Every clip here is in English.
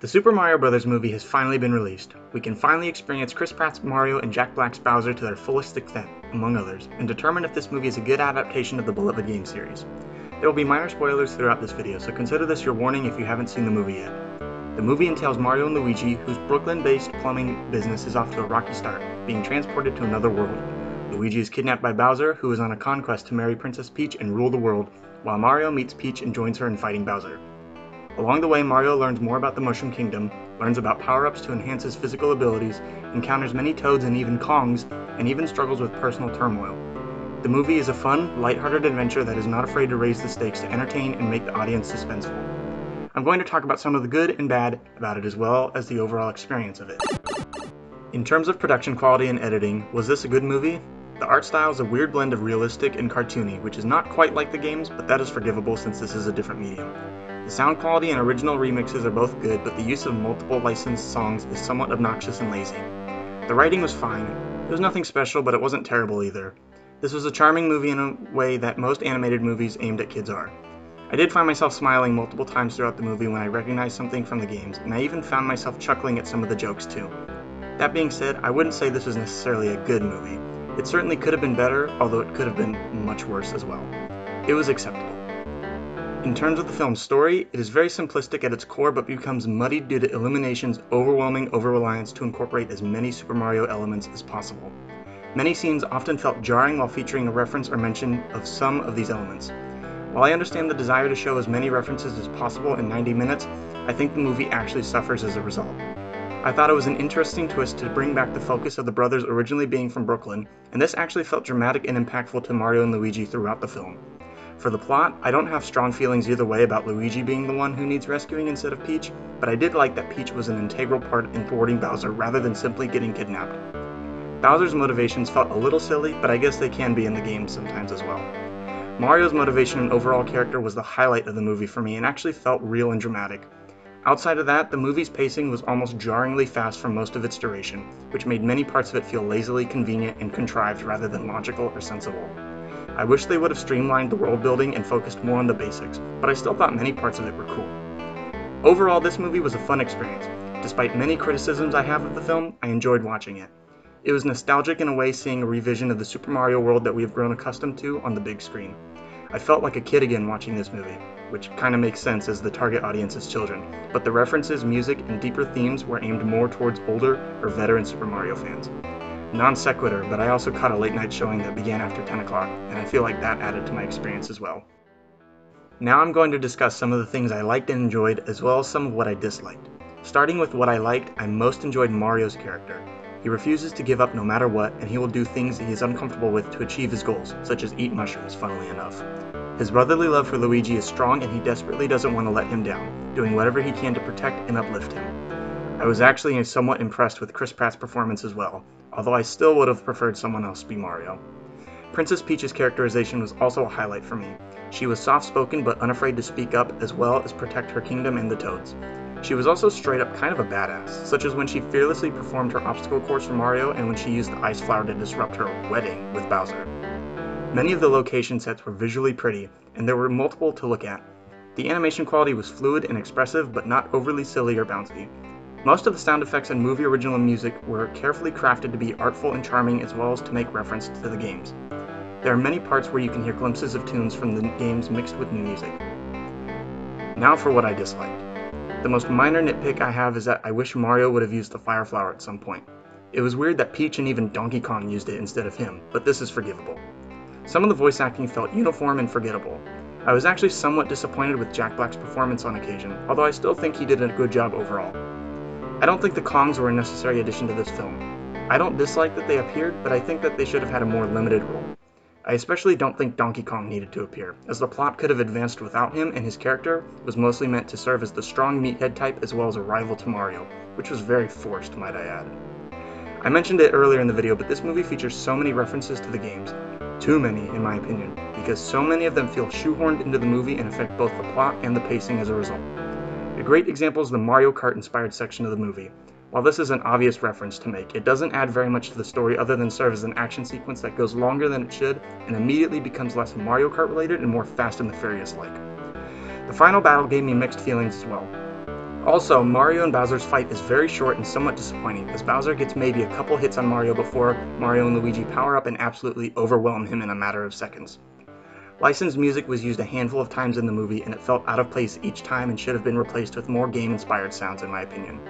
The Super Mario Bros. Movie has finally been released. We can finally experience Chris Pratt's Mario and Jack Black's Bowser to their fullest extent, among others, and determine if this movie is a good adaptation of the beloved game series. There will be minor spoilers throughout this video, so consider this your warning if you haven't seen the movie yet. The movie entails Mario and Luigi, whose Brooklyn-based plumbing business is off to a rocky start, being transported to another world. Luigi is kidnapped by Bowser, who is on a conquest to marry Princess Peach and rule the world, while Mario meets Peach and joins her in fighting Bowser. Along the way, Mario learns more about the Mushroom Kingdom, learns about power-ups to enhance his physical abilities, encounters many Toads and even Kongs, and even struggles with personal turmoil. The movie is a fun, lighthearted adventure that is not afraid to raise the stakes to entertain and make the audience suspenseful. I'm going to talk about some of the good and bad about it as well as the overall experience of it. In terms of production quality and editing, was this a good movie? The art style is a weird blend of realistic and cartoony, which is not quite like the games, but that is forgivable since this is a different medium. The sound quality and original remixes are both good, but the use of multiple licensed songs is somewhat obnoxious and lazy. The writing was fine. It was nothing special, but it wasn't terrible either. This was a charming movie in a way that most animated movies aimed at kids are. I did find myself smiling multiple times throughout the movie when I recognized something from the games, and I even found myself chuckling at some of the jokes too. That being said, I wouldn't say this was necessarily a good movie. It certainly could have been better, although it could have been much worse as well. It was acceptable. In terms of the film's story, it is very simplistic at its core but becomes muddied due to Illumination's overwhelming over-reliance to incorporate as many Super Mario elements as possible. Many scenes often felt jarring while featuring a reference or mention of some of these elements. While I understand the desire to show as many references as possible in 90 minutes, I think the movie actually suffers as a result. I thought it was an interesting twist to bring back the focus of the brothers originally being from Brooklyn, and this actually felt dramatic and impactful to Mario and Luigi throughout the film. For the plot, I don't have strong feelings either way about Luigi being the one who needs rescuing instead of Peach, but I did like that Peach was an integral part in thwarting Bowser rather than simply getting kidnapped. Bowser's motivations felt a little silly, but I guess they can be in the game sometimes as well. Mario's motivation and overall character was the highlight of the movie for me and actually felt real and dramatic. Outside of that, the movie's pacing was almost jarringly fast for most of its duration, which made many parts of it feel lazily convenient and contrived rather than logical or sensible. I wish they would have streamlined the world building and focused more on the basics, but I still thought many parts of it were cool. Overall, this movie was a fun experience. Despite many criticisms I have of the film, I enjoyed watching it. It was nostalgic in a way seeing a revision of the Super Mario world that we have grown accustomed to on the big screen. I felt like a kid again watching this movie, which kinda makes sense as the target audience is children, but the references, music, and deeper themes were aimed more towards older or veteran Super Mario fans. Non sequitur, but I also caught a late night showing that began after 10 o'clock, and I feel like that added to my experience as well. Now I'm going to discuss some of the things I liked and enjoyed, as well as some of what I disliked. Starting with what I liked, I most enjoyed Mario's character. He refuses to give up no matter what, and he will do things he is uncomfortable with to achieve his goals, such as eat mushrooms, funnily enough. His brotherly love for Luigi is strong, and he desperately doesn't want to let him down, doing whatever he can to protect and uplift him. I was actually somewhat impressed with Chris Pratt's performance as well, although I still would have preferred someone else be Mario. Princess Peach's characterization was also a highlight for me. She was soft-spoken but unafraid to speak up as well as protect her kingdom and the Toads. She was also straight up kind of a badass, such as when she fearlessly performed her obstacle course for Mario and when she used the ice flower to disrupt her wedding with Bowser. Many of the location sets were visually pretty, and there were multiple to look at. The animation quality was fluid and expressive but not overly silly or bouncy. Most of the sound effects and movie original music were carefully crafted to be artful and charming as well as to make reference to the games. There are many parts where you can hear glimpses of tunes from the games mixed with new music. Now for what I disliked. The most minor nitpick I have is that I wish Mario would have used the fire flower at some point. It was weird that Peach and even Donkey Kong used it instead of him, but this is forgivable. Some of the voice acting felt uniform and forgettable. I was actually somewhat disappointed with Jack Black's performance on occasion, although I still think he did a good job overall. I don't think the Kongs were a necessary addition to this film. I don't dislike that they appeared, but I think that they should have had a more limited role. I especially don't think Donkey Kong needed to appear, as the plot could have advanced without him, and his character was mostly meant to serve as the strong meathead type as well as a rival to Mario, which was very forced, might I add. I mentioned it earlier in the video, but this movie features so many references to the games. Too many, in my opinion, because so many of them feel shoehorned into the movie and affect both the plot and the pacing as a result. A great example is the Mario Kart inspired section of the movie. While this is an obvious reference to make, it doesn't add very much to the story other than serve as an action sequence that goes longer than it should and immediately becomes less Mario Kart related and more Fast and the Furious like. The final battle gave me mixed feelings as well. Also, Mario and Bowser's fight is very short and somewhat disappointing, as Bowser gets maybe a couple hits on Mario before Mario and Luigi power up and absolutely overwhelm him in a matter of seconds. Licensed music was used a handful of times in the movie, and it felt out of place each time and should have been replaced with more game-inspired sounds in my opinion.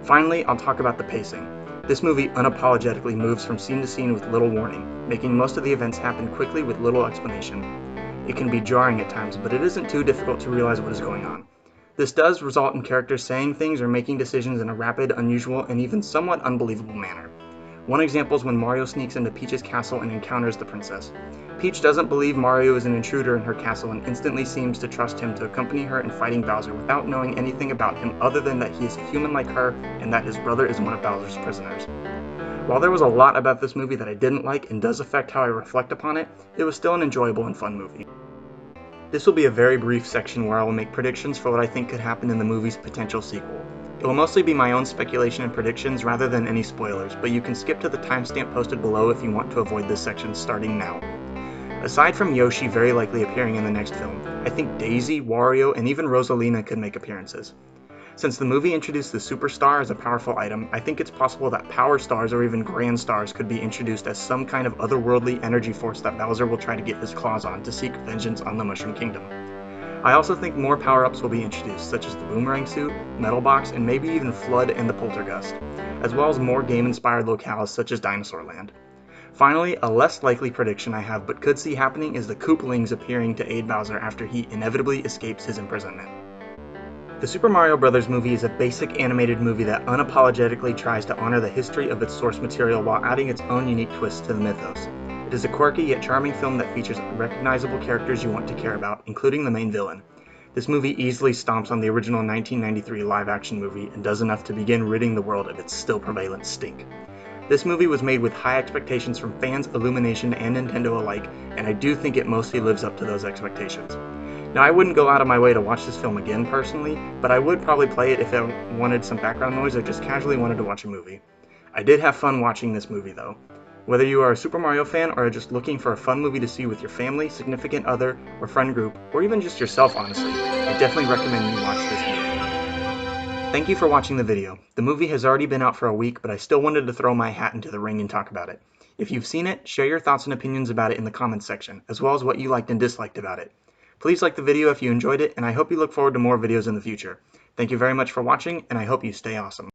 Finally, I'll talk about the pacing. This movie unapologetically moves from scene to scene with little warning, making most of the events happen quickly with little explanation. It can be jarring at times, but it isn't too difficult to realize what is going on. This does result in characters saying things or making decisions in a rapid, unusual, and even somewhat unbelievable manner. One example is when Mario sneaks into Peach's castle and encounters the princess. Peach doesn't believe Mario is an intruder in her castle and instantly seems to trust him to accompany her in fighting Bowser without knowing anything about him other than that he is a human like her and that his brother is one of Bowser's prisoners. While there was a lot about this movie that I didn't like and does affect how I reflect upon it, it was still an enjoyable and fun movie. This will be a very brief section where I will make predictions for what I think could happen in the movie's potential sequel. It will mostly be my own speculation and predictions rather than any spoilers, but you can skip to the timestamp posted below if you want to avoid this section starting now. Aside from Yoshi very likely appearing in the next film, I think Daisy, Wario, and even Rosalina could make appearances. Since the movie introduced the Superstar as a powerful item, I think it's possible that Power Stars or even Grand Stars could be introduced as some kind of otherworldly energy force that Bowser will try to get his claws on to seek vengeance on the Mushroom Kingdom. I also think more power-ups will be introduced, such as the Boomerang Suit, Metal Box, and maybe even Flood and the Poltergust, as well as more game-inspired locales such as Dinosaur Land. Finally, a less likely prediction I have but could see happening is the Koopalings appearing to aid Bowser after he inevitably escapes his imprisonment. The Super Mario Bros. Movie is a basic animated movie that unapologetically tries to honor the history of its source material while adding its own unique twist to the mythos. It is a quirky yet charming film that features recognizable characters you want to care about, including the main villain. This movie easily stomps on the original 1993 live-action movie and does enough to begin ridding the world of its still prevalent stink. This movie was made with high expectations from fans, Illumination, and Nintendo alike, and I do think it mostly lives up to those expectations. Now, I wouldn't go out of my way to watch this film again personally, but I would probably play it if I wanted some background noise or just casually wanted to watch a movie. I did have fun watching this movie though. Whether you are a Super Mario fan or are just looking for a fun movie to see with your family, significant other, or friend group, or even just yourself honestly, I definitely recommend you watch this movie. Thank you for watching the video. The movie has already been out for a week, but I still wanted to throw my hat into the ring and talk about it. If you've seen it, share your thoughts and opinions about it in the comments section, as well as what you liked and disliked about it. Please like the video if you enjoyed it, and I hope you look forward to more videos in the future. Thank you very much for watching, and I hope you stay awesome.